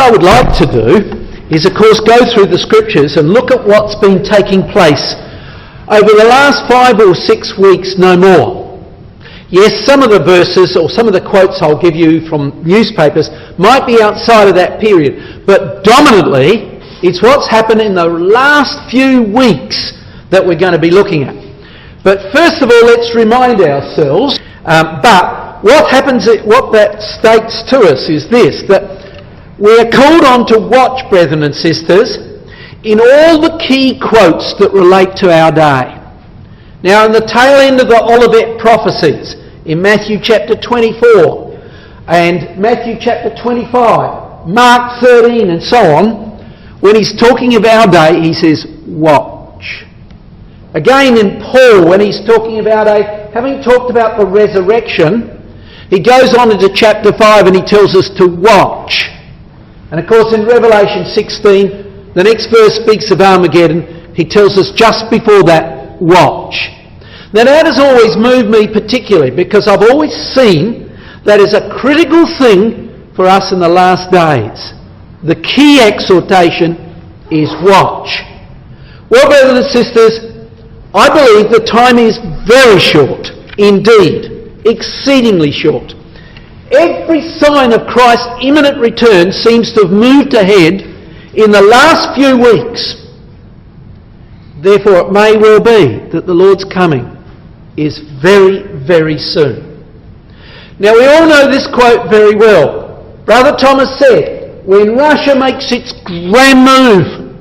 I would like to do is, of course, go through the scriptures and look at what's been taking place over the last 5 or 6 weeks, no more. Yes, some of the verses or some of the quotes I'll give you from newspapers might be outside of that period, but dominantly it's what's happened in the last few weeks that we're going to be looking at. But first of all, let's remind ourselves, but what that states to us is this, that we are called on to watch, brethren and sisters, in all the key quotes that relate to our day. Now, in the tail end of the Olivet prophecies, in Matthew chapter 24 and Matthew chapter 25, Mark 13 and so on, when he's talking of our day, he says, watch. Again in Paul, when he's talking about having talked about the resurrection, he goes on into chapter 5 and he tells us to watch. And of course in Revelation 16, the next verse speaks of Armageddon. He tells us just before that, watch. Now that has always moved me particularly, because I've always seen that as a critical thing for us in the last days. The key exhortation is watch. Well, brothers and sisters, I believe the time is very short, indeed, exceedingly short. Every sign of Christ's imminent return seems to have moved ahead in the last few weeks. Therefore, it may well be that the Lord's coming is very, very soon. Now, we all know this quote very well. Brother Thomas said, when Russia makes its grand move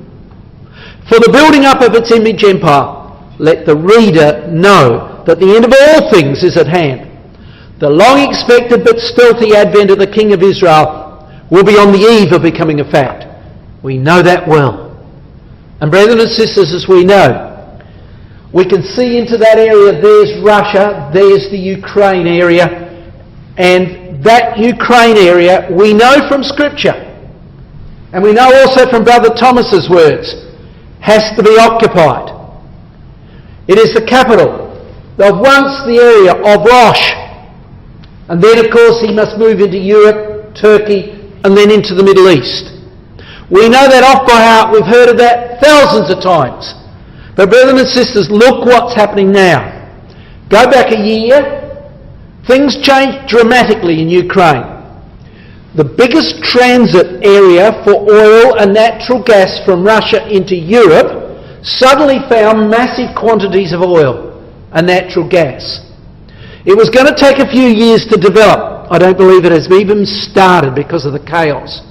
for the building up of its image empire, let the reader know that the end of all things is at hand. The long-expected but stealthy advent of the King of Israel will be on the eve of becoming a fact. We know that well. And brethren and sisters, as we know, we can see into that area. There's Russia, there's the Ukraine area, and that Ukraine area we know from Scripture, and we know also from Brother Thomas's words, has to be occupied. It is the capital of once the area of Rosh, and then of course he must move into Europe, Turkey, and then into the Middle East. We know that off by heart. We've heard of that thousands of times. But brethren and sisters, look what's happening now. Go back a year, things changed dramatically in Ukraine. The biggest transit area for oil and natural gas from Russia into Europe suddenly found massive quantities of oil and natural gas. It was going to take a few years to develop. I don't believe it has even started because of the chaos.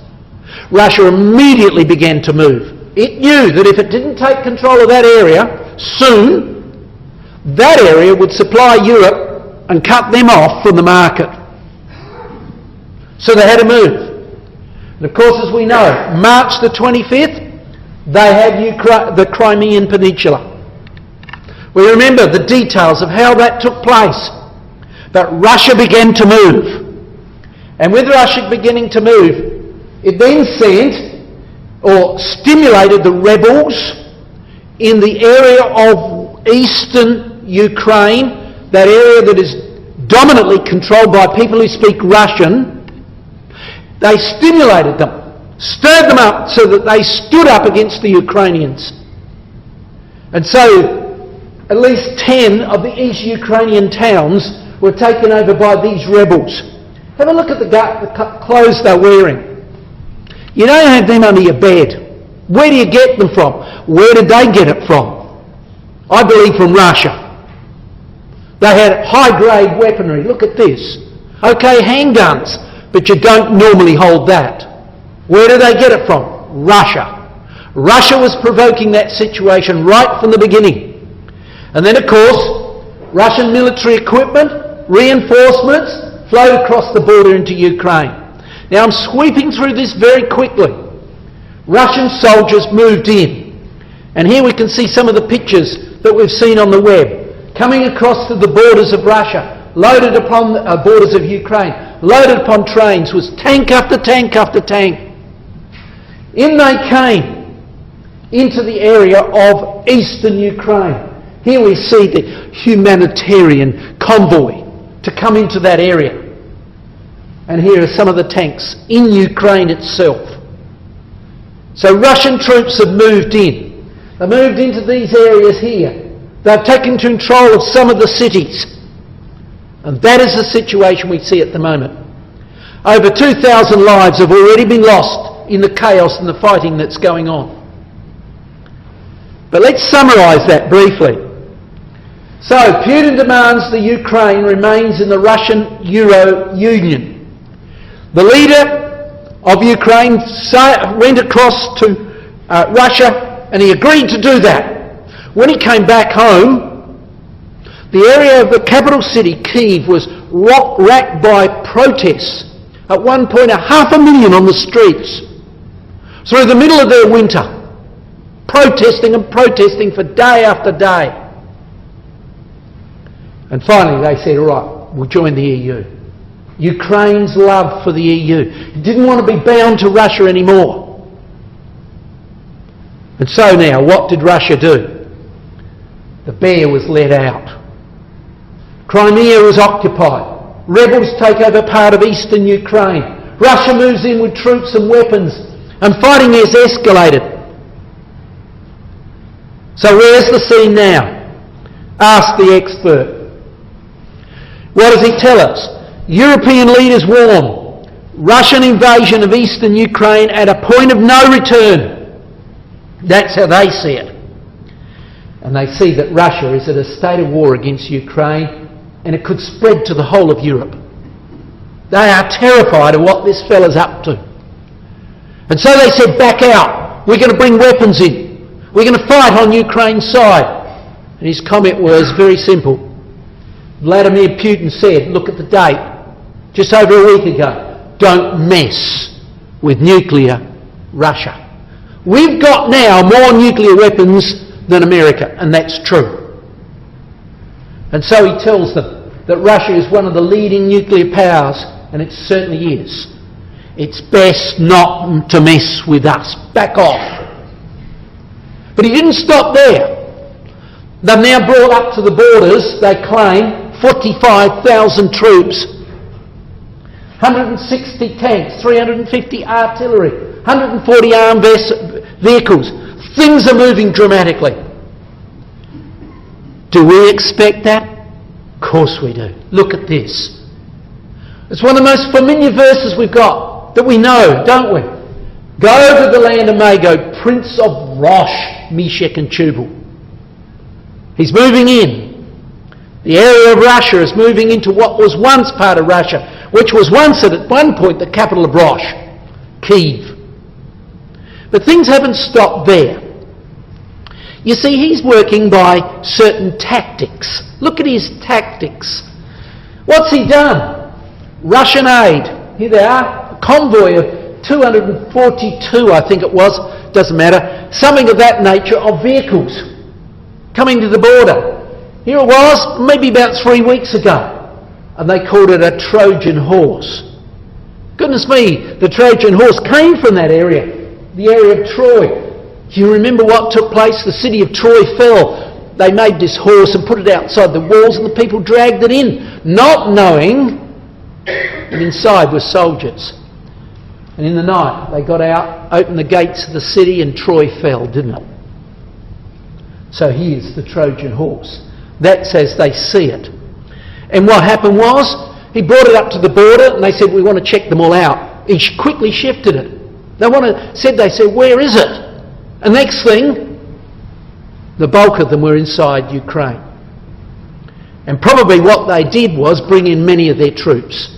Russia immediately began to move. It knew that if it didn't take control of that area soon, that area would supply Europe and cut them off from the market. So they had to move. And of course, as we know, March the 25th, they had the Crimean Peninsula. We remember the details of how that took place. But Russia began to move. And with Russia beginning to move, it then sent or stimulated the rebels in the area of eastern Ukraine, that area that is dominantly controlled by people who speak Russian. They stimulated them, stirred them up so that they stood up against the Ukrainians. And so at least 10 of the East Ukrainian towns were taken over by these rebels. Have a look at the clothes they're wearing. You don't have them under your bed. Where do you get them from? Where did they get it from? I believe from Russia. They had high-grade weaponry. Look at this. Okay, handguns, but you don't normally hold that. Where do they get it from? Russia. Russia was provoking that situation right from the beginning. And then, of course, Russian military equipment, reinforcements, flowed across the border into Ukraine. Now I'm sweeping through this very quickly. Russian soldiers moved in. And here we can see some of the pictures that we've seen on the web. Coming across to the borders of Russia, loaded upon the borders of Ukraine, loaded upon trains, was tank after tank after tank. In they came into the area of eastern Ukraine. Here we see the humanitarian convoy to come into that area. And here are some of the tanks in Ukraine itself. So Russian troops have moved in. They moved into these areas here. They've taken control of some of the cities. And that is the situation we see at the moment. Over 2,000 lives have already been lost in the chaos and the fighting that's going on. But let's summarise that briefly. So, Putin demands the Ukraine remains in the Russian Euro Union. The leader of Ukraine went across to Russia and he agreed to do that. When he came back home, the area of the capital city, Kyiv, was racked by protests. At one point, 500,000 on the streets through the middle of their winter, protesting and protesting for day after day. And finally they said, all right, we'll join the EU. Ukraine's love for the EU. It didn't want to be bound to Russia anymore. And so now, what did Russia do? The bear was let out. Crimea was occupied. Rebels take over part of eastern Ukraine. Russia moves in with troops and weapons, and fighting has escalated. So where's the scene now? Ask the expert. What does he tell us? European leaders warn Russian invasion of eastern Ukraine at a point of no return. That's how they see it. And they see that Russia is at a state of war against Ukraine, and it could spread to the whole of Europe. They are terrified of what this fella's up to. And so they said, back out. We're going to bring weapons in. We're going to fight on Ukraine's side. And his comment was very simple. Vladimir Putin said, look at the date, just over a week ago, don't mess with nuclear Russia. We've got now more nuclear weapons than America, and that's true. And so he tells them that Russia is one of the leading nuclear powers, and it certainly is. It's best not to mess with us. Back off. But he didn't stop there. They've now brought up to the borders, they claim, 45,000 troops, 160 tanks, 350 artillery, 140 armed vehicles. Things are moving dramatically. Do we expect that? Of course we do. Look at this. It's one of the most familiar verses we've got, that we know, don't we? Go to the land of Magog, prince of Rosh, Meshech and Tubal. He's moving in. The area of Russia is moving into what was once part of Russia, which was once at one point the capital of Rosh, Kyiv. But things haven't stopped there. You see, he's working by certain tactics. Look at his tactics. What's he done? Russian aid. Here they are, a convoy of 242, I think it was, doesn't matter, something of that nature, of vehicles coming to the border. Here it was, maybe about 3 weeks ago, and they called it a Trojan horse. Goodness me, the Trojan horse came from that area, the area of Troy. Do you remember what took place? The city of Troy fell. They made this horse and put it outside the walls, and the people dragged it in, not knowing that inside were soldiers. And in the night they got out, opened the gates of the city, and Troy fell, didn't it? So here's the Trojan horse. That's as they see it. And what happened was, he brought it up to the border, and they said, we want to check them all out. He quickly shifted it. They said, where is it? And next thing, the bulk of them were inside Ukraine. And probably what they did was bring in many of their troops,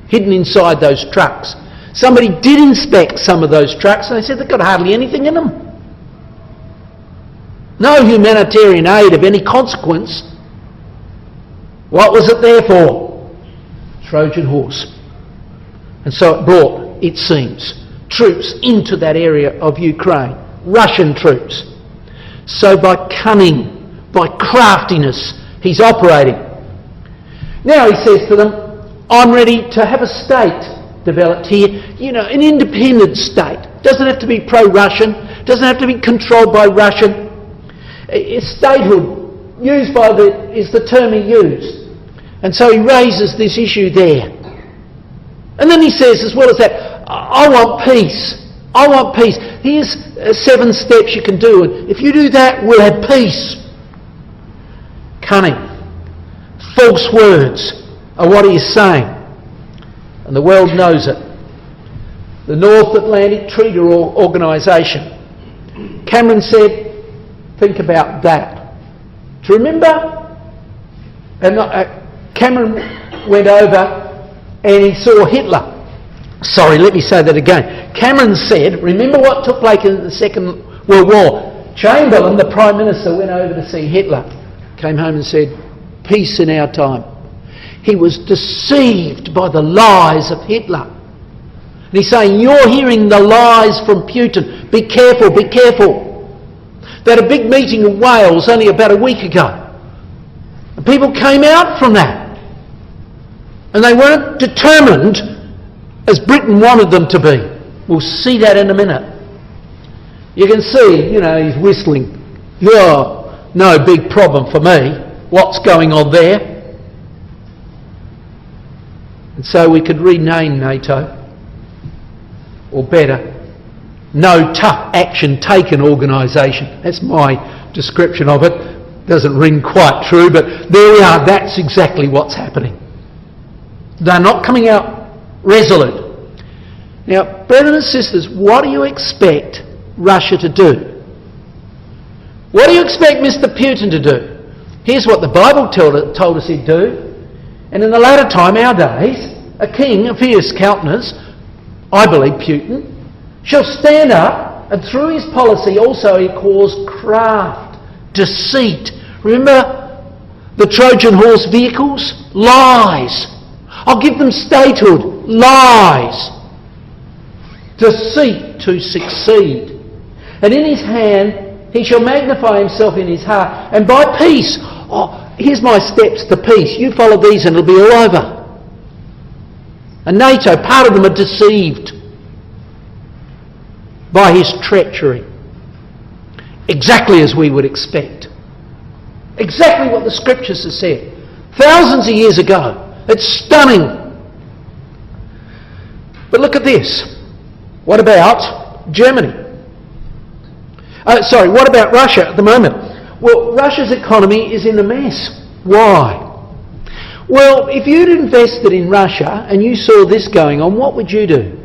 hidden inside those trucks. Somebody did inspect some of those trucks, and they said they've got hardly anything in them. No humanitarian aid of any consequence. What was it there for? Trojan horse. And so it brought, it seems, troops into that area of Ukraine. Russian troops. So by cunning, by craftiness, he's operating. Now he says to them, I'm ready to have a state developed here, an independent state. Doesn't have to be pro-Russian, doesn't have to be controlled by Russian. Statehood is the term he used. And so he raises this issue there. And then he says, as well as that, I want peace. I want peace. Here's 7 steps you can do, and if you do that, we'll have peace. Cunning, false words are what he is saying, and the world knows it. The North Atlantic Treaty Organisation. Cameron said, think about that. Do you remember? And Cameron went over and he saw Hitler. Sorry, let me say that again. Cameron said, remember what took place in the Second World War? Chamberlain, the Prime Minister, went over to see Hitler. Came home and said, peace in our time. He was deceived by the lies of Hitler. And he's saying, you're hearing the lies from Putin. Be careful, be careful. They had a big meeting in Wales only about a week ago. And people came out from that. And they weren't determined as Britain wanted them to be. We'll see that in a minute. You can see, he's whistling. Yeah, no big problem for me. What's going on there? And so we could rename NATO. Or better, no tough action taken organisation. That's my description of it. Doesn't ring quite true, but there we are. That's exactly what's happening. They're not coming out resolute. Now, brothers and sisters, what do you expect Russia to do? What do you expect Mr. Putin to do? Here's what the Bible told us he'd do. And in the latter time, our days, a king of fierce countenance, I believe Putin, shall stand up, and through his policy also he caused craft, deceit. Remember the Trojan horse vehicles? Lies. I'll give them statehood. Lies. Deceit to succeed. And in his hand he shall magnify himself in his heart. And by peace, here's my steps to peace. You follow these and it'll be all over. And NATO, part of them are deceived by his treachery. Exactly as we would expect. Exactly what the scriptures have said. Thousands of years ago. It's stunning. But look at this. What about Germany? What about Russia at the moment? Well, Russia's economy is in a mess. Why? Well, if you'd invested in Russia and you saw this going on, what would you do?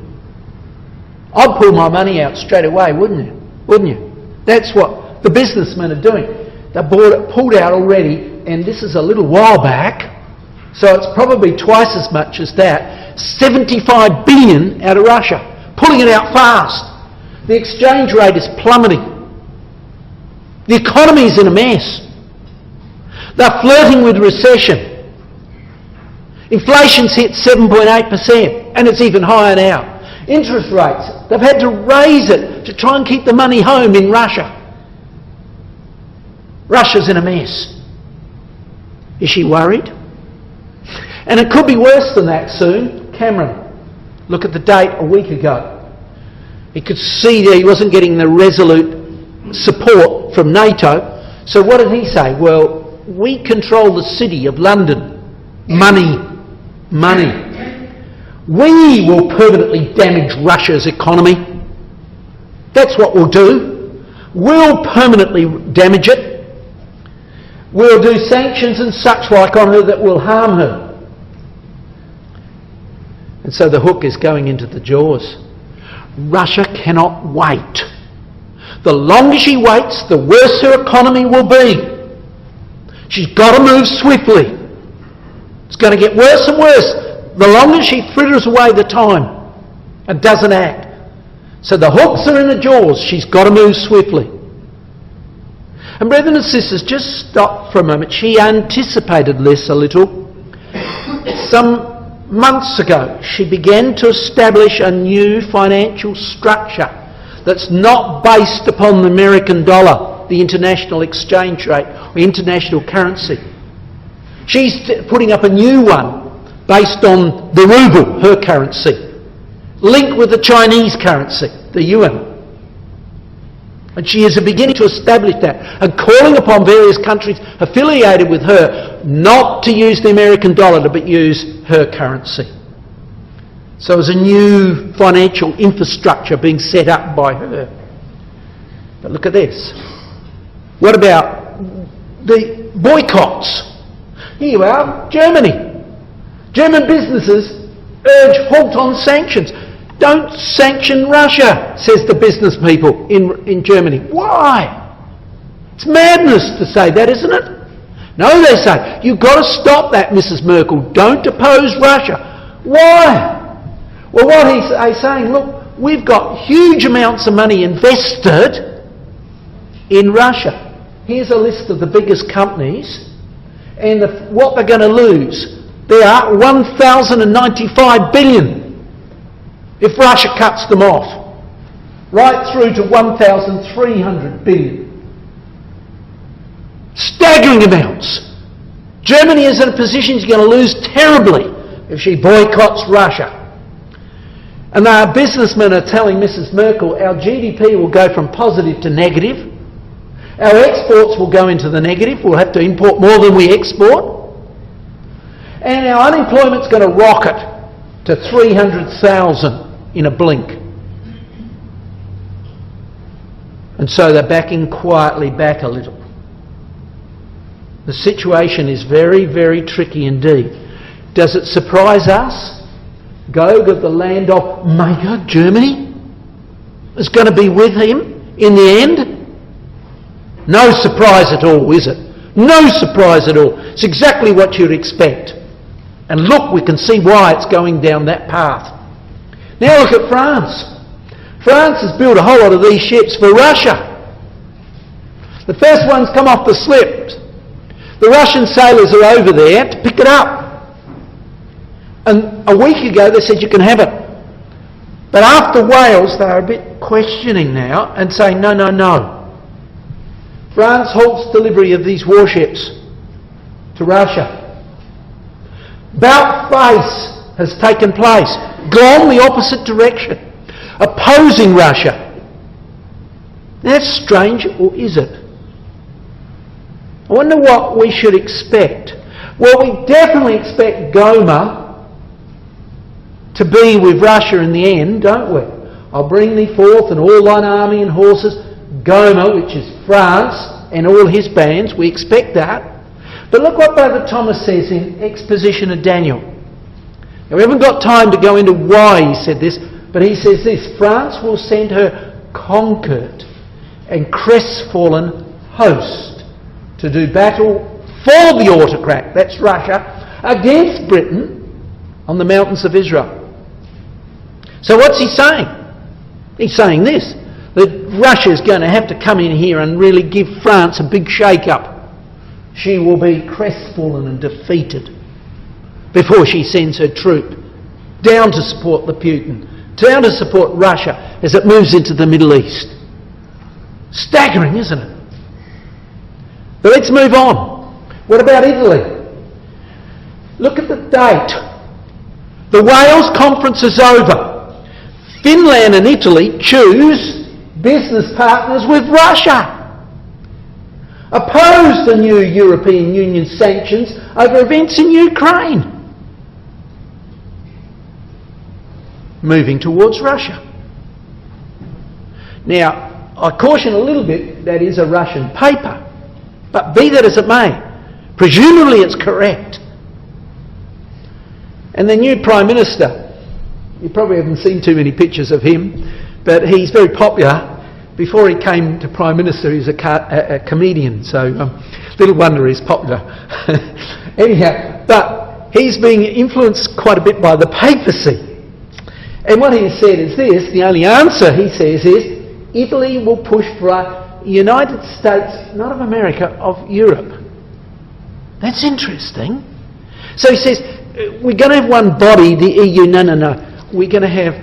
I'd pull my money out straight away, wouldn't you? Wouldn't you? That's what the businessmen are doing. They pulled out already, and this is a little while back, so it's probably twice as much as that. 75 billion out of Russia, pulling it out fast. The exchange rate is plummeting. The economy is in a mess. They're flirting with recession. Inflation's hit 7.8%, and it's even higher now. Interest rates, they've had to raise it to try and keep the money home in Russia. Russia's in a mess. Is she worried? And it could be worse than that soon. Cameron, look at the date a week ago. He could see that he wasn't getting the resolute support from NATO. So what did he say? Well, we control the city of London. Money. We will permanently damage Russia's economy. That's what we'll do. We'll permanently damage it. We'll do sanctions and such like on her that will harm her. And so the hook is going into the jaws. Russia cannot wait. The longer she waits, the worse her economy will be. She's got to move swiftly. It's going to get worse and worse the longer she fritters away the time and doesn't act. So the hooks are in the jaws. She's got to move swiftly. And brethren and sisters, just stop for a moment. She anticipated this a little. Some months ago, she began to establish a new financial structure that's not based upon the American dollar, the international exchange rate, or international currency. She's putting up a new one based on the ruble, her currency, linked with the Chinese currency, the yuan. And she is beginning to establish that and calling upon various countries affiliated with her not to use the American dollar but use her currency. So there's a new financial infrastructure being set up by her. But look at this. What about the boycotts? Here you are, Germany. German businesses urge halt on sanctions. Don't sanction Russia, says the business people in Germany. Why? It's madness to say that, isn't it? No, they say, you've got to stop that, Mrs. Merkel. Don't oppose Russia. Why? Well, what he's saying, look, we've got huge amounts of money invested in Russia. Here's a list of the biggest companies and what they're going to lose. They are 1,095 billion if Russia cuts them off, right through to 1,300 billion. Staggering amounts. Germany is in a position she's going to lose terribly if she boycotts Russia. And our businessmen are telling Mrs. Merkel our GDP will go from positive to negative. Our exports will go into the negative. We'll have to import more than we export. And our unemployment's going to rocket to 300,000 in a blink. And so they're backing quietly back a little. The situation is very, very tricky indeed. Does it surprise us? Gog of the land of Mayor, Germany, is going to be with him in the end? No surprise at all, is it? No surprise at all. It's exactly what you'd expect. And look, we can see why it's going down that path. Now look at France. France has built a whole lot of these ships for Russia. The first ones come off the slips. The Russian sailors are over there to pick it up. And a week ago they said you can have it. But after Wales they're a bit questioning now and saying no, no, no. France halts delivery of these warships to Russia. About-face has taken place, gone the opposite direction, opposing Russia. That's strange, or is it? I wonder what we should expect. Well, we definitely expect Goma to be with Russia in the end, don't we? I'll bring thee forth and all thine army and horses. Goma, which is France, and all his bands, we expect that. But look what Brother Thomas says in Exposition of Daniel. Now, we haven't got time to go into why he said this, but he says this: France will send her conquered and crestfallen host to do battle for the autocrat, that's Russia, against Britain on the mountains of Israel. So what's he saying? He's saying this, that Russia's going to have to come in here and really give France a big shake-up. She will be crestfallen and defeated before she sends her troop down to support the Putin, down to support Russia as it moves into the Middle East. Staggering, isn't it? But let's move on. What about Italy? Look at the date. The Wales conference is over. Finland and Italy choose business partners with Russia. Oppose the new European Union sanctions over events in Ukraine. Moving towards Russia. Now, I caution a little bit, that is a Russian paper. But be that as it may, presumably it's correct. And the new Prime Minister, you probably haven't seen too many pictures of him, but he's very popular. Before he came to Prime Minister, he was a comedian, so little wonder he's popular. Anyhow, but he's being influenced quite a bit by the papacy. And what he said is this: the only answer, he says, is Italy will push for a United States, not of America, of Europe. That's interesting. So he says, we're going to have one body, the EU. No. We're going to have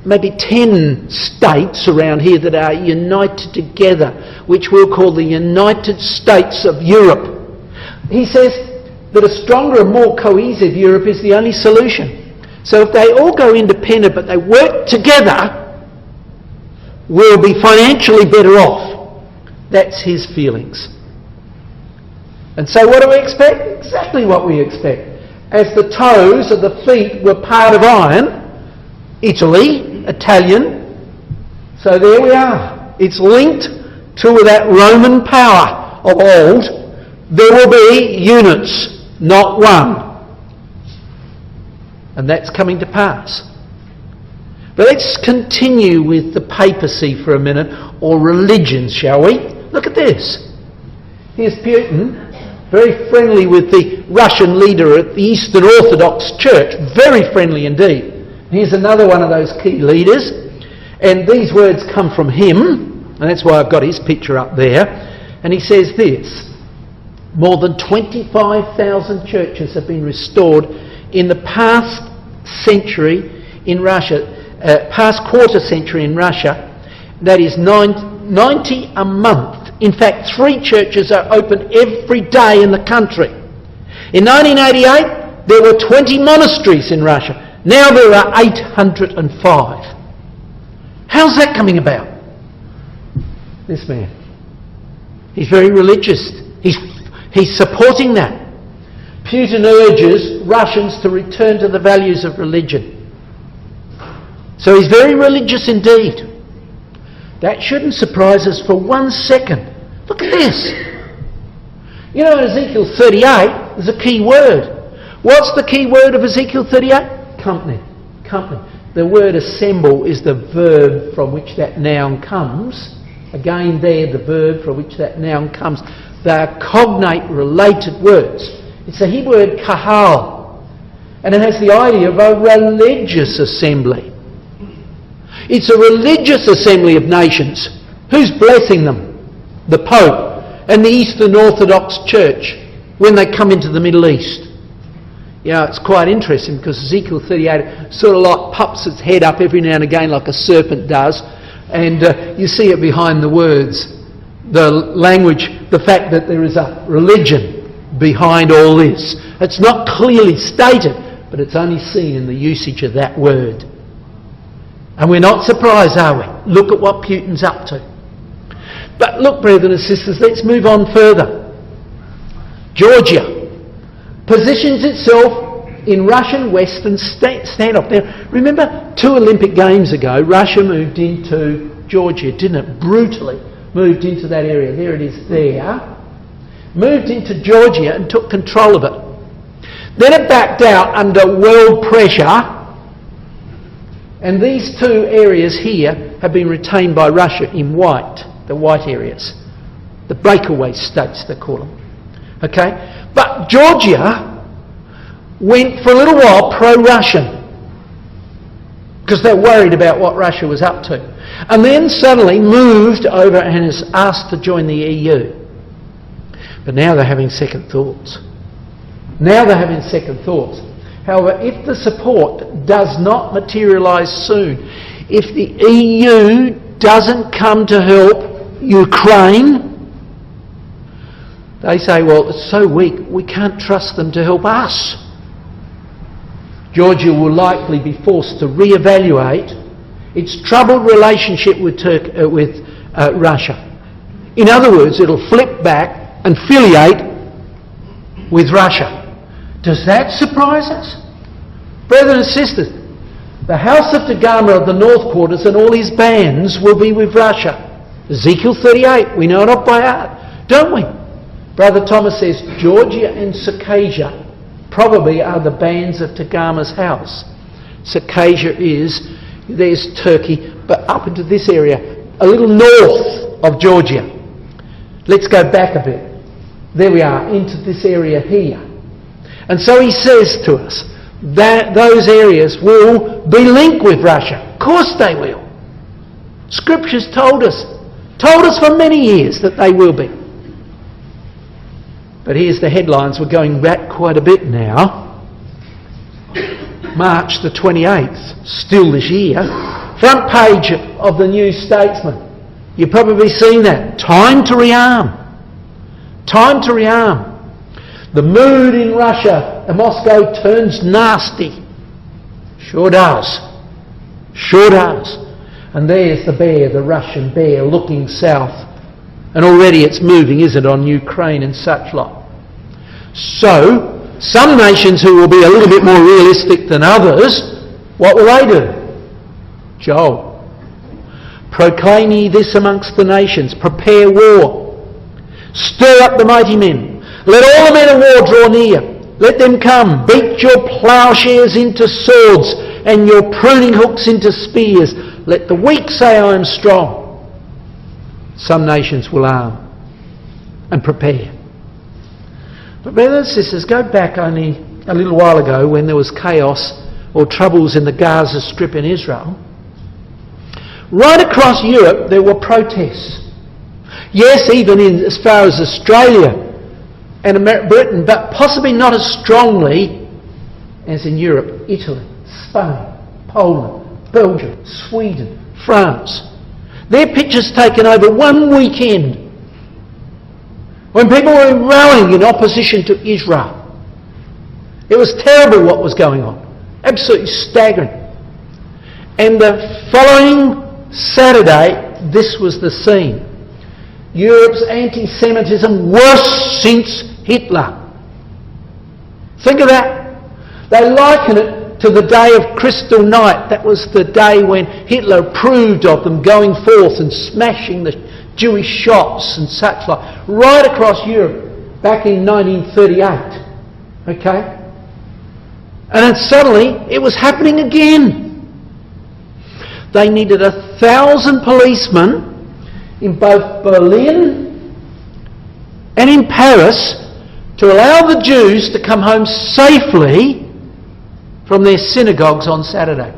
maybe 10 states around here that are united together, which we'll call the United States of Europe. He says that a stronger and more cohesive Europe is the only solution. So if they all go independent but they work together, we'll be financially better off. That's his feelings. And so what do we expect? Exactly what we expect. As the toes of the feet were part of iron, Italy, Italian. So there we are. It's linked to that Roman power of old. There will be units, not one. And that's coming to pass. But let's continue with the papacy for a minute, or religions, shall we? Look at this. Here's Putin, very friendly with the Russian leader at the Eastern Orthodox Church. Very friendly indeed. Here's another one of those key leaders. And these words come from him, and that's why I've got his picture up there. And he says this: more than 25,000 churches have been restored in the past century in Russia, past quarter century in Russia. That is 90 a month. In fact, 3 churches are open every day in the country. In 1988, there were 20 monasteries in Russia. Now there are 805. How's that coming about? This man. He's very religious. He's supporting that. Putin urges Russians to return to the values of religion. So he's very religious indeed. That shouldn't surprise us for 1 second. Look at this. You know, in Ezekiel 38, there's a key word. What's the key word of Ezekiel 38? Company. Company. The word assemble is the verb from which that noun comes. Again there, the verb from which that noun comes. They are cognate related words. It's the Hebrew word kahal. And it has the idea of a religious assembly. It's a religious assembly of nations. Who's blessing them? The Pope and the Eastern Orthodox Church when they come into the Middle East. You know, it's quite interesting because Ezekiel 38 sort of like pops its head up every now and again like a serpent does, and you see it behind the words, the language, the fact that there is a religion behind all this. It's not clearly stated, but it's only seen in the usage of that word. And we're not surprised, are we? Look at what Putin's up to. But look, brethren and sisters, let's move on further. Georgia positions itself in Russian Western standoff. Now, remember 2 Olympic Games ago, Russia moved into Georgia, didn't it? Brutally moved into that area. There it is there. Moved into Georgia and took control of it. Then it backed out under world pressure. And these 2 areas here have been retained by Russia in white, the white areas. The breakaway states, they call them. Okay? But Georgia went for a little while pro-Russian because they're worried about what Russia was up to. And then suddenly moved over and is asked to join the EU. But now they're having second thoughts. However, if the support does not materialise soon, if the EU doesn't come to help Ukraine, they say, well, it's so weak, we can't trust them to help us. Georgia will likely be forced to re-evaluate its troubled relationship with Russia. In other words, it'll flip back and filiate with Russia. Does that surprise us? Brethren and sisters, the house of Tagama of the North Quarters and all his bands will be with Russia. Ezekiel 38, we know it off by heart, don't we? Brother Thomas says Georgia and Circassia probably are the bands of Tagama's house. Circassia is, there's Turkey, but up into this area, a little north of Georgia. Let's go back a bit. There we are, into this area here. And so he says to us that those areas will be linked with Russia. Of course they will. Scripture's told us for many years that they will be. But here's the headlines. We're going back quite a bit now. March the 28th, still this year. Front page of the New Statesman. You've probably seen that. Time to rearm. Time to rearm. The mood in Russia and Moscow turns nasty. Sure does. Sure does. And there's the bear, the Russian bear, looking south. And already it's moving, isn't it, on Ukraine and such like. So, some nations who will be a little bit more realistic than others, what will they do? Joel. Proclaim ye this amongst the nations, prepare war. Stir up the mighty men. Let all the men of war draw near. Let them come. Beat your ploughshares into swords and your pruning hooks into spears. Let the weak say, I am strong. Some nations will arm and prepare. But brothers and sisters, go back only a little while ago when there was chaos or troubles in the Gaza Strip in Israel. Right across Europe there were protests. Yes, even in as far as Australia and Britain, but possibly not as strongly as in Europe. Italy, Spain, Poland, Belgium, Sweden, France. Their pictures taken over one weekend when people were rallying in opposition to Israel. It was terrible what was going on. Absolutely staggering. And the following Saturday, this was the scene. Europe's anti-Semitism worse since Hitler. Think of that. They liken it to the day of Crystal Night. That was the day when Hitler approved of them going forth and smashing the Jewish shops and such like. Right across Europe, back in 1938. Okay? And then suddenly, it was happening again. They needed 1,000 policemen in both Berlin and in Paris to allow the Jews to come home safely from their synagogues on Saturday.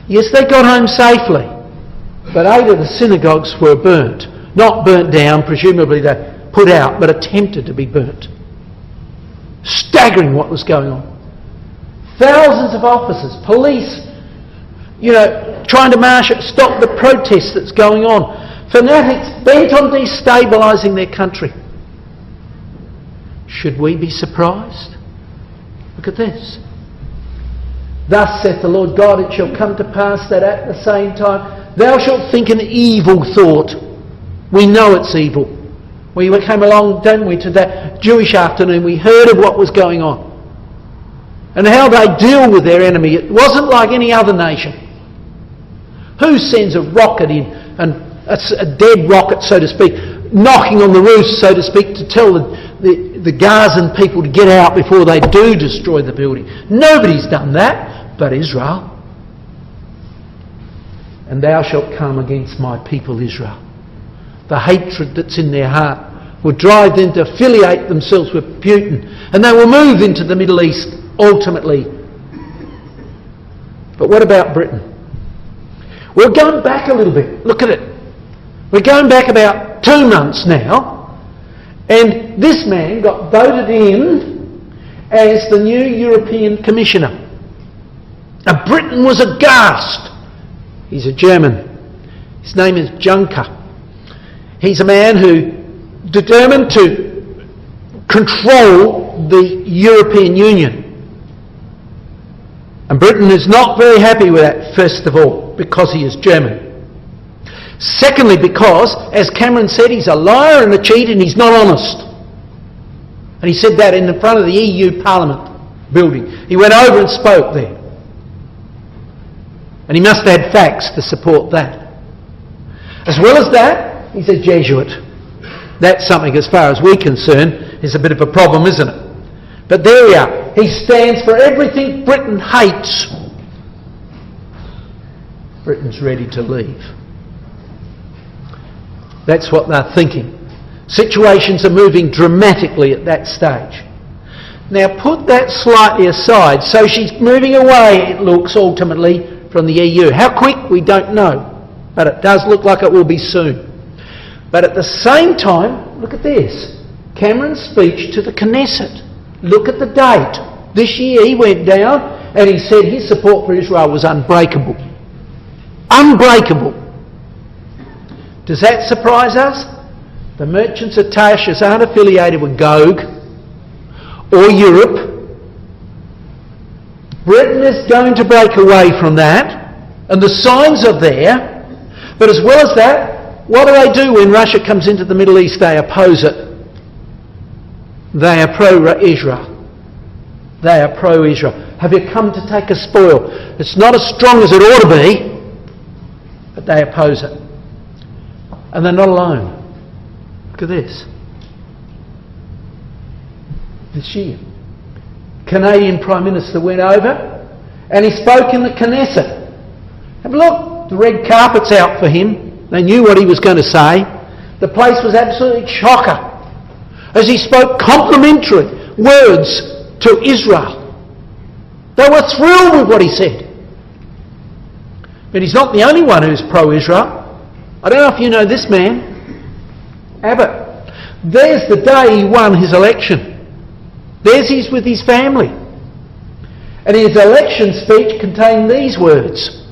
Yes, they got home safely, but 8 of the synagogues were burnt. Not burnt down, presumably they put out, but attempted to be burnt. Staggering what was going on. Thousands of officers, police, trying to stop the protest that's going on. Fanatics bent on destabilising their country. Should we be surprised? Look at this. Thus saith the Lord God, it shall come to pass that at the same time thou shalt think an evil thought. We know it's evil. We came along, didn't we, to that Jewish afternoon. We heard of what was going on and how they deal with their enemy. It wasn't like any other nation. Who sends a rocket in, and a dead rocket, so to speak, knocking on the roof, so to speak, to tell the Gazan people to get out before they do destroy the building? Nobody's done that but Israel. And thou shalt come against my people Israel. The hatred that's in their heart will drive them to affiliate themselves with Putin, and they will move into the Middle East ultimately. But what about Britain? We're going back a little bit. Look at it. We're going back about 2 months now, and this man got voted in as the new European Commissioner. Now Britain was aghast. He's a German. His name is Juncker. He's a man who determined to control the European Union. And Britain is not very happy with that, first of all, because he is German. Secondly, because, as Cameron said, he's a liar and a cheat and he's not honest. And he said that in the front of the EU Parliament building. He went over and spoke there. And he must have had facts to support that. As well as that, he's a Jesuit. That's something, as far as we're concerned, is a bit of a problem, isn't it? But there we are. He stands for everything Britain hates. Britain's ready to leave. That's what they're thinking. Situations are moving dramatically at that stage. Now put that slightly aside. So she's moving away, it looks, ultimately, from the EU. How quick? We don't know. But it does look like it will be soon. But at the same time, look at this. Cameron's speech to the Knesset. Look at the date. This year he went down and he said his support for Israel was unbreakable. Unbreakable. Does that surprise us? The merchants of Tarshish aren't affiliated with Gog or Europe. Britain is going to break away from that, and the signs are there. But as well as that, what do when Russia comes into the Middle East? They oppose it. They are pro-Israel. They are pro-Israel. Have you come to take a spoil? It's not as strong as it ought to be, but they oppose it. And they're not alone. Look at this. This year, Canadian Prime Minister went over and he spoke in the Knesset. Have a look, the red carpet's out for him. They knew what he was going to say. The place was absolutely chocker as he spoke complimentary words to Israel. They were thrilled with what he said. But he's not the only one who's pro-Israel. I don't know if you know this man, Abbott. There's the day he won his election. There's he's with his family. And his election speech contained these words: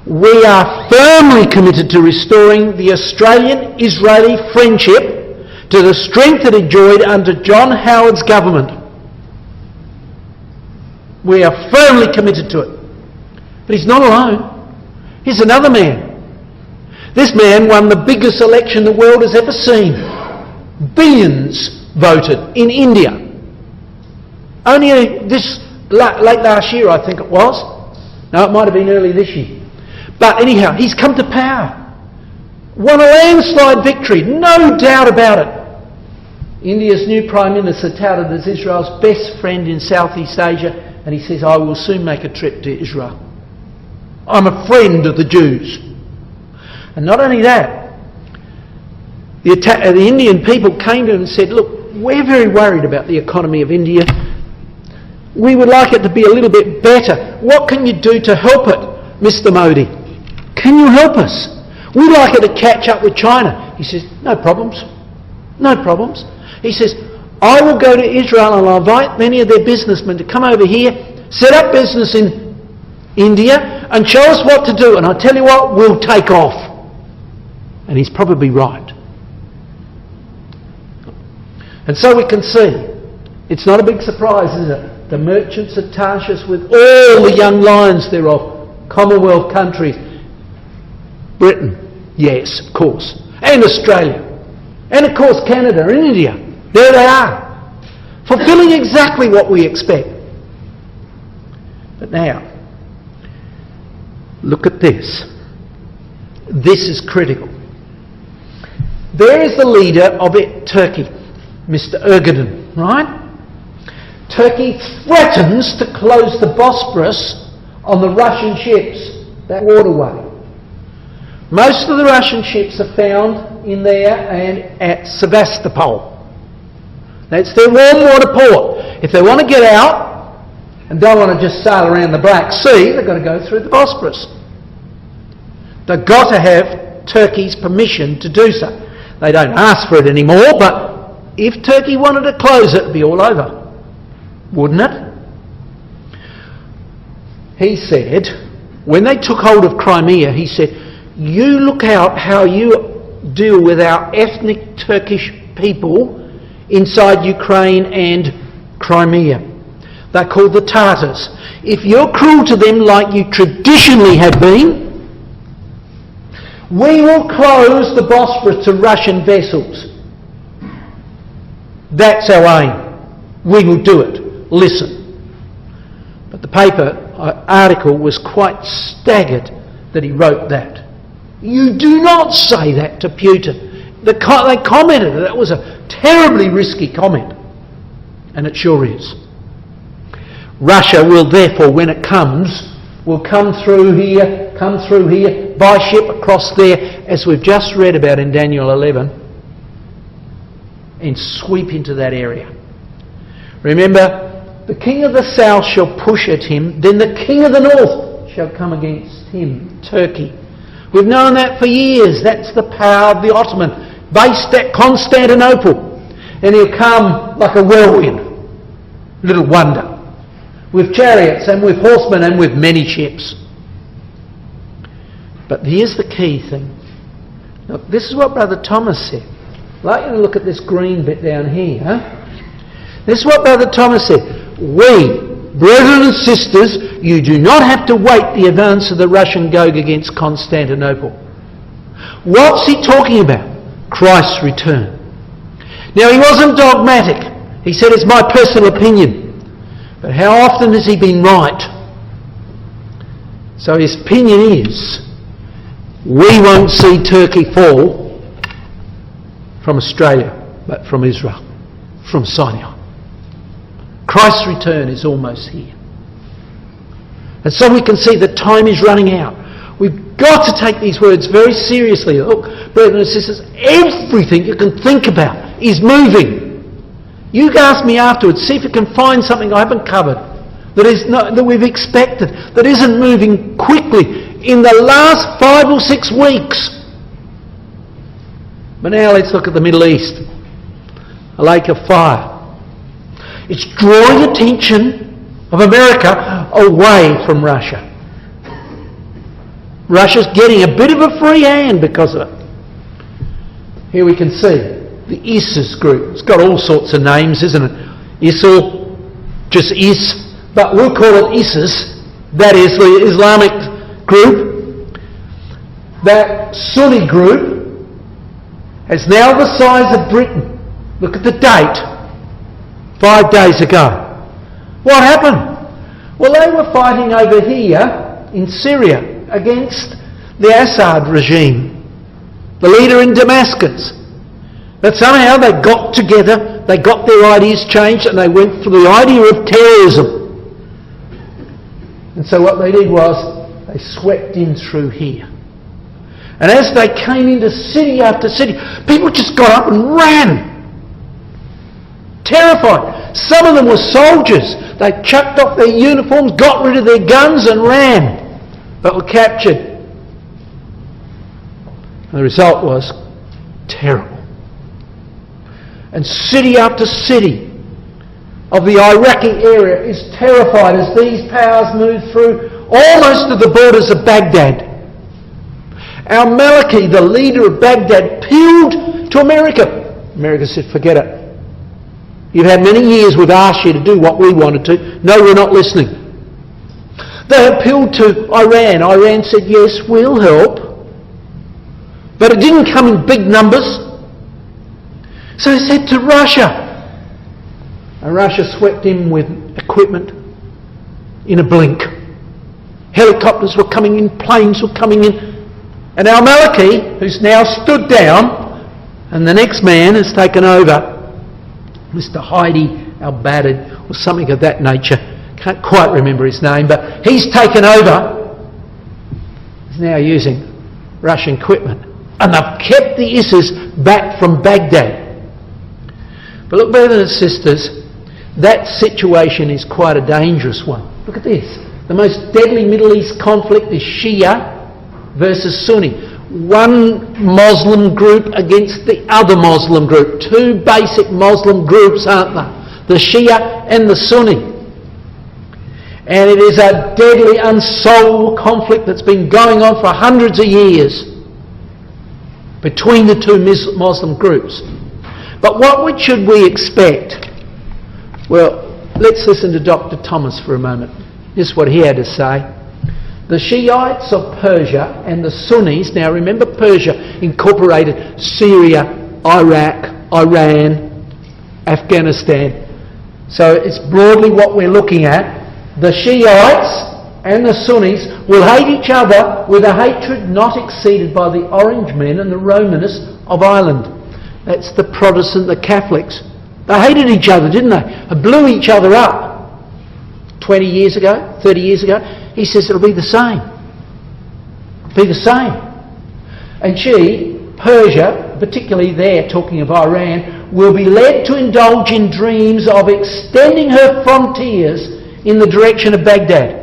"We are firmly committed to restoring the Australian-Israeli friendship to the strength it enjoyed under John Howard's government." We are firmly committed to it. But he's not alone. Here's another man. This man won the biggest election the world has ever seen. Billions voted in India. Only late last year, I think it was. No, it might have been early this year. But anyhow, he's come to power. Won a landslide victory, no doubt about it. India's new Prime Minister touted as Israel's best friend in Southeast Asia, and he says, "I will soon make a trip to Israel. I'm a friend of the Jews." And not only that, the Indian people came to him and said, "Look, we're very worried about the economy of India. We would like it to be a little bit better. What can you do to help it, Mr. Modi? Can you help us? We'd like it to catch up with China." He says, "No problems. No problems." He says, "I will go to Israel and I'll invite many of their businessmen to come over here, set up business in India and show us what to do. And I tell you what, we'll take off." And he's probably right. And so we can see, it's not a big surprise, is it? The merchants at Tarshish with all the young lions thereof, Commonwealth countries. Britain, yes, of course. And Australia. And of course Canada and India. There they are. Fulfilling exactly what we expect. But now, look at this. This is critical. There is the leader of it, Turkey, Mr. Erdogan, right? Turkey threatens to close the Bosporus on the Russian ships, that waterway. Most of the Russian ships are found in there and at Sevastopol. That's their warm water port. If they want to get out and don't want to just sail around the Black Sea, they've got to go through the Bosporus. They've got to have Turkey's permission to do so. They don't ask for it anymore, but if Turkey wanted to close it, it'd be all over, wouldn't it? He said, when they took hold of Crimea, he said, "You look out how you deal with our ethnic Turkish people inside Ukraine and Crimea. They're called the Tatars. If you're cruel to them like you traditionally have been, we will close the Bosphorus to Russian vessels. That's our aim. We will do it. Listen." But the paper article was quite staggered that he wrote that. You do not say that to Putin. They commented that it was a terribly risky comment. And it sure is. Russia will therefore, when it comes, will come through here by ship across there, as we've just read about in Daniel 11, and sweep into that area. Remember, the king of the south shall push at him, then the king of the north shall come against him, Turkey. We've known that for years. That's the power of the Ottoman, based at Constantinople. And he'll come like a whirlwind. Little wonder. With chariots and with horsemen and with many ships. But here's the key thing. Look, this is what Brother Thomas said. I'd like you to look at this green bit down here. Huh? This is what Brother Thomas said. We, brethren and sisters, you do not have to wait the advance of the Russian Gog against Constantinople. What's he talking about? Christ's return. Now, he wasn't dogmatic. He said, it's my personal opinion. But how often has he been right? So his opinion is, we won't see Turkey fall from Australia, but from Israel, from Sinai. Christ's return is almost here. And so we can see that time is running out. We've got to take these words very seriously. Look, brothers and sisters, everything you can think about is moving. You ask me afterwards, see if you can find something I haven't covered that we've expected, that isn't moving quickly in the last 5 or 6 weeks. But now let's look at the Middle East. A lake of fire. It's drawing attention of America away from Russia. Russia's getting a bit of a free hand because of it. Here we can see the ISIS group. It's got all sorts of names, isn't it? ISIL, just IS, but we'll call it ISIS. That is the Islamic group. That Sunni group is now the size of Britain. Look at the date. 5 days ago. What happened? Well, they were fighting over here in Syria against the Assad regime, the leader in Damascus. But somehow they got together, they got their ideas changed, and they went for the idea of terrorism. And so what they did was they swept in through here. And as they came into city after city, people just got up and ran. Terrified. Some of them were soldiers. They chucked off their uniforms, got rid of their guns and ran, but were captured. And the result was terrible. And city after city of the Iraqi area is terrified as these powers move through almost to the borders of Baghdad. Al-Maliki, the leader of Baghdad, appealed to America. America said, forget it. You've had many years we've asked you to do what we wanted to. No, we're not listening. They appealed to Iran. Iran said, yes, we'll help. But it didn't come in big numbers. So they said to Russia. And Russia swept in with equipment in a blink. Helicopters were coming in, planes were coming in. And Al-Maliki, who's now stood down, and the next man has taken over, Mr. Heidi al-Badid, or something of that nature. Can't quite remember his name, but he's taken over. He's now using Russian equipment. And they've kept the ISIS back from Baghdad. But look, brothers and sisters, that situation is quite a dangerous one. Look at this. The most deadly Middle East conflict is Shia versus Sunni. One Muslim group against the other Muslim group. Two basic Muslim groups, aren't they? The Shia and the Sunni. And it is a deadly, unsolved conflict that's been going on for hundreds of years between the two Muslim groups. But what should we expect? Well, let's listen to Dr. Thomas for a moment. This is what he had to say. The Shiites of Persia and the Sunnis, now remember Persia incorporated Syria, Iraq, Iran, Afghanistan. So it's broadly what we're looking at. The Shiites and the Sunnis will hate each other with a hatred not exceeded by the Orange men and the Romanists of Ireland. That's the Protestant, the Catholics. They hated each other, didn't they? They blew each other up. 20 years ago, 30 years ago, he says it'll be the same. Be the same. And Persia, particularly there, talking of Iran, will be led to indulge in dreams of extending her frontiers in the direction of Baghdad.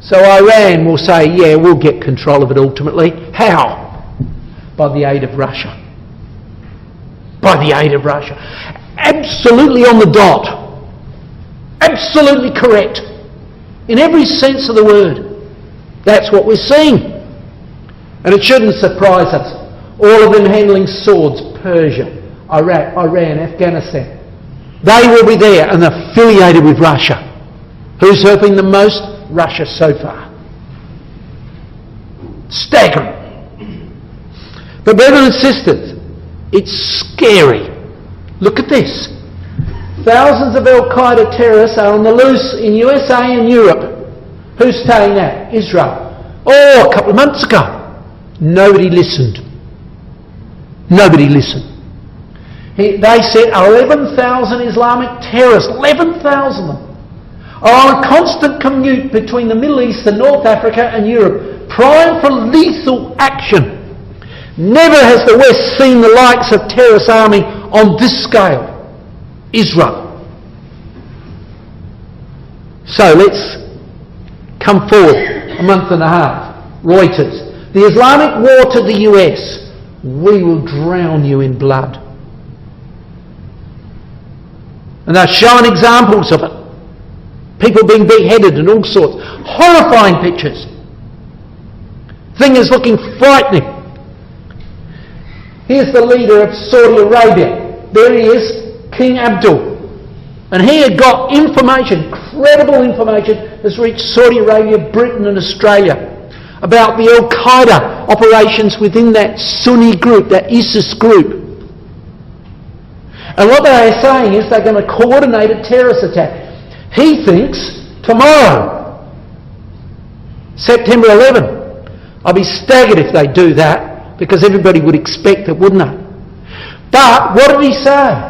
So Iran will say, yeah, we'll get control of it ultimately. How? By the aid of Russia. By the aid of Russia. Absolutely on the dot. Absolutely correct. In every sense of the word. That's what we're seeing. And it shouldn't surprise us. All of them handling swords. Persia, Iraq, Iran, Afghanistan. They will be there and affiliated with Russia. Who's helping the most? Russia so far. Staggering. But brothers and sisters, it's scary. Look at this. Thousands of Al-Qaeda terrorists are on the loose in USA and Europe. Who's saying that? Israel. Oh, a couple of months ago. Nobody listened. Nobody listened. They said 11,000 Islamic terrorists, 11,000 of them, are on a constant commute between the Middle East and North Africa and Europe, primed for lethal action. Never has the West seen the likes of terrorist army on this scale. Israel. So let's come forward a month and a half. Reuters. The Islamic war to the US. We will drown you in blood. And they're showing examples of it. People being beheaded and all sorts. Horrifying pictures. Thing is looking frightening. Here's the leader of Saudi Arabia. There he is, King Abdul. And he had got information, credible information, has reached Saudi Arabia, Britain and Australia about the Al-Qaeda operations within that Sunni group, that ISIS group. And what they are saying is they're going to coordinate a terrorist attack. He thinks tomorrow, September 11. I'll be staggered if they do that, because everybody would expect it, wouldn't they? But what did he say?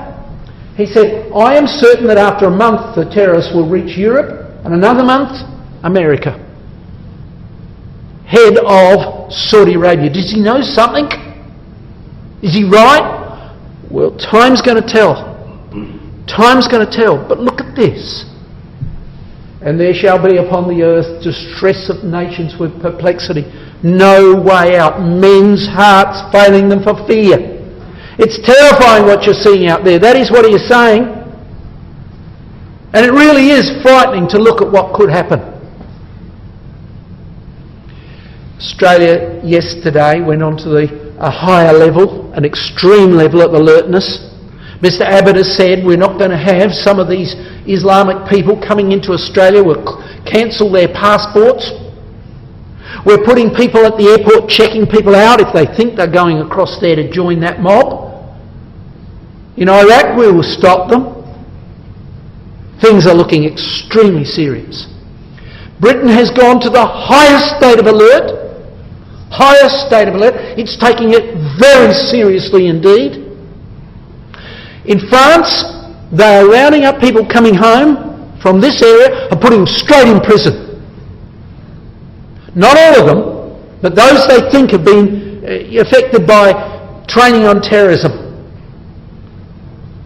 He said, I am certain that after a month the terrorists will reach Europe, and another month, America. Head of Saudi Arabia. Does he know something? Is he right? Well, time's going to tell. Time's going to tell. But look at this. And there shall be upon the earth distress of nations with perplexity. No way out. Men's hearts failing them for fear. It's terrifying what you're seeing out there. That is what he is saying. And it really is frightening to look at what could happen. Australia yesterday went on to a higher level, an extreme level of alertness. Mr Abbott has said we're not going to have some of these Islamic people coming into Australia. We'll cancel their passports. We're putting people at the airport checking people out if they think they're going across there to join that mob. In Iraq we will stop them. Things are looking extremely serious. Britain has gone to the highest state of alert. Highest state of alert. It's taking it very seriously indeed. In France, they are rounding up people coming home from this area and putting them straight in prison. Not all of them, but those they think have been affected by training on terrorism.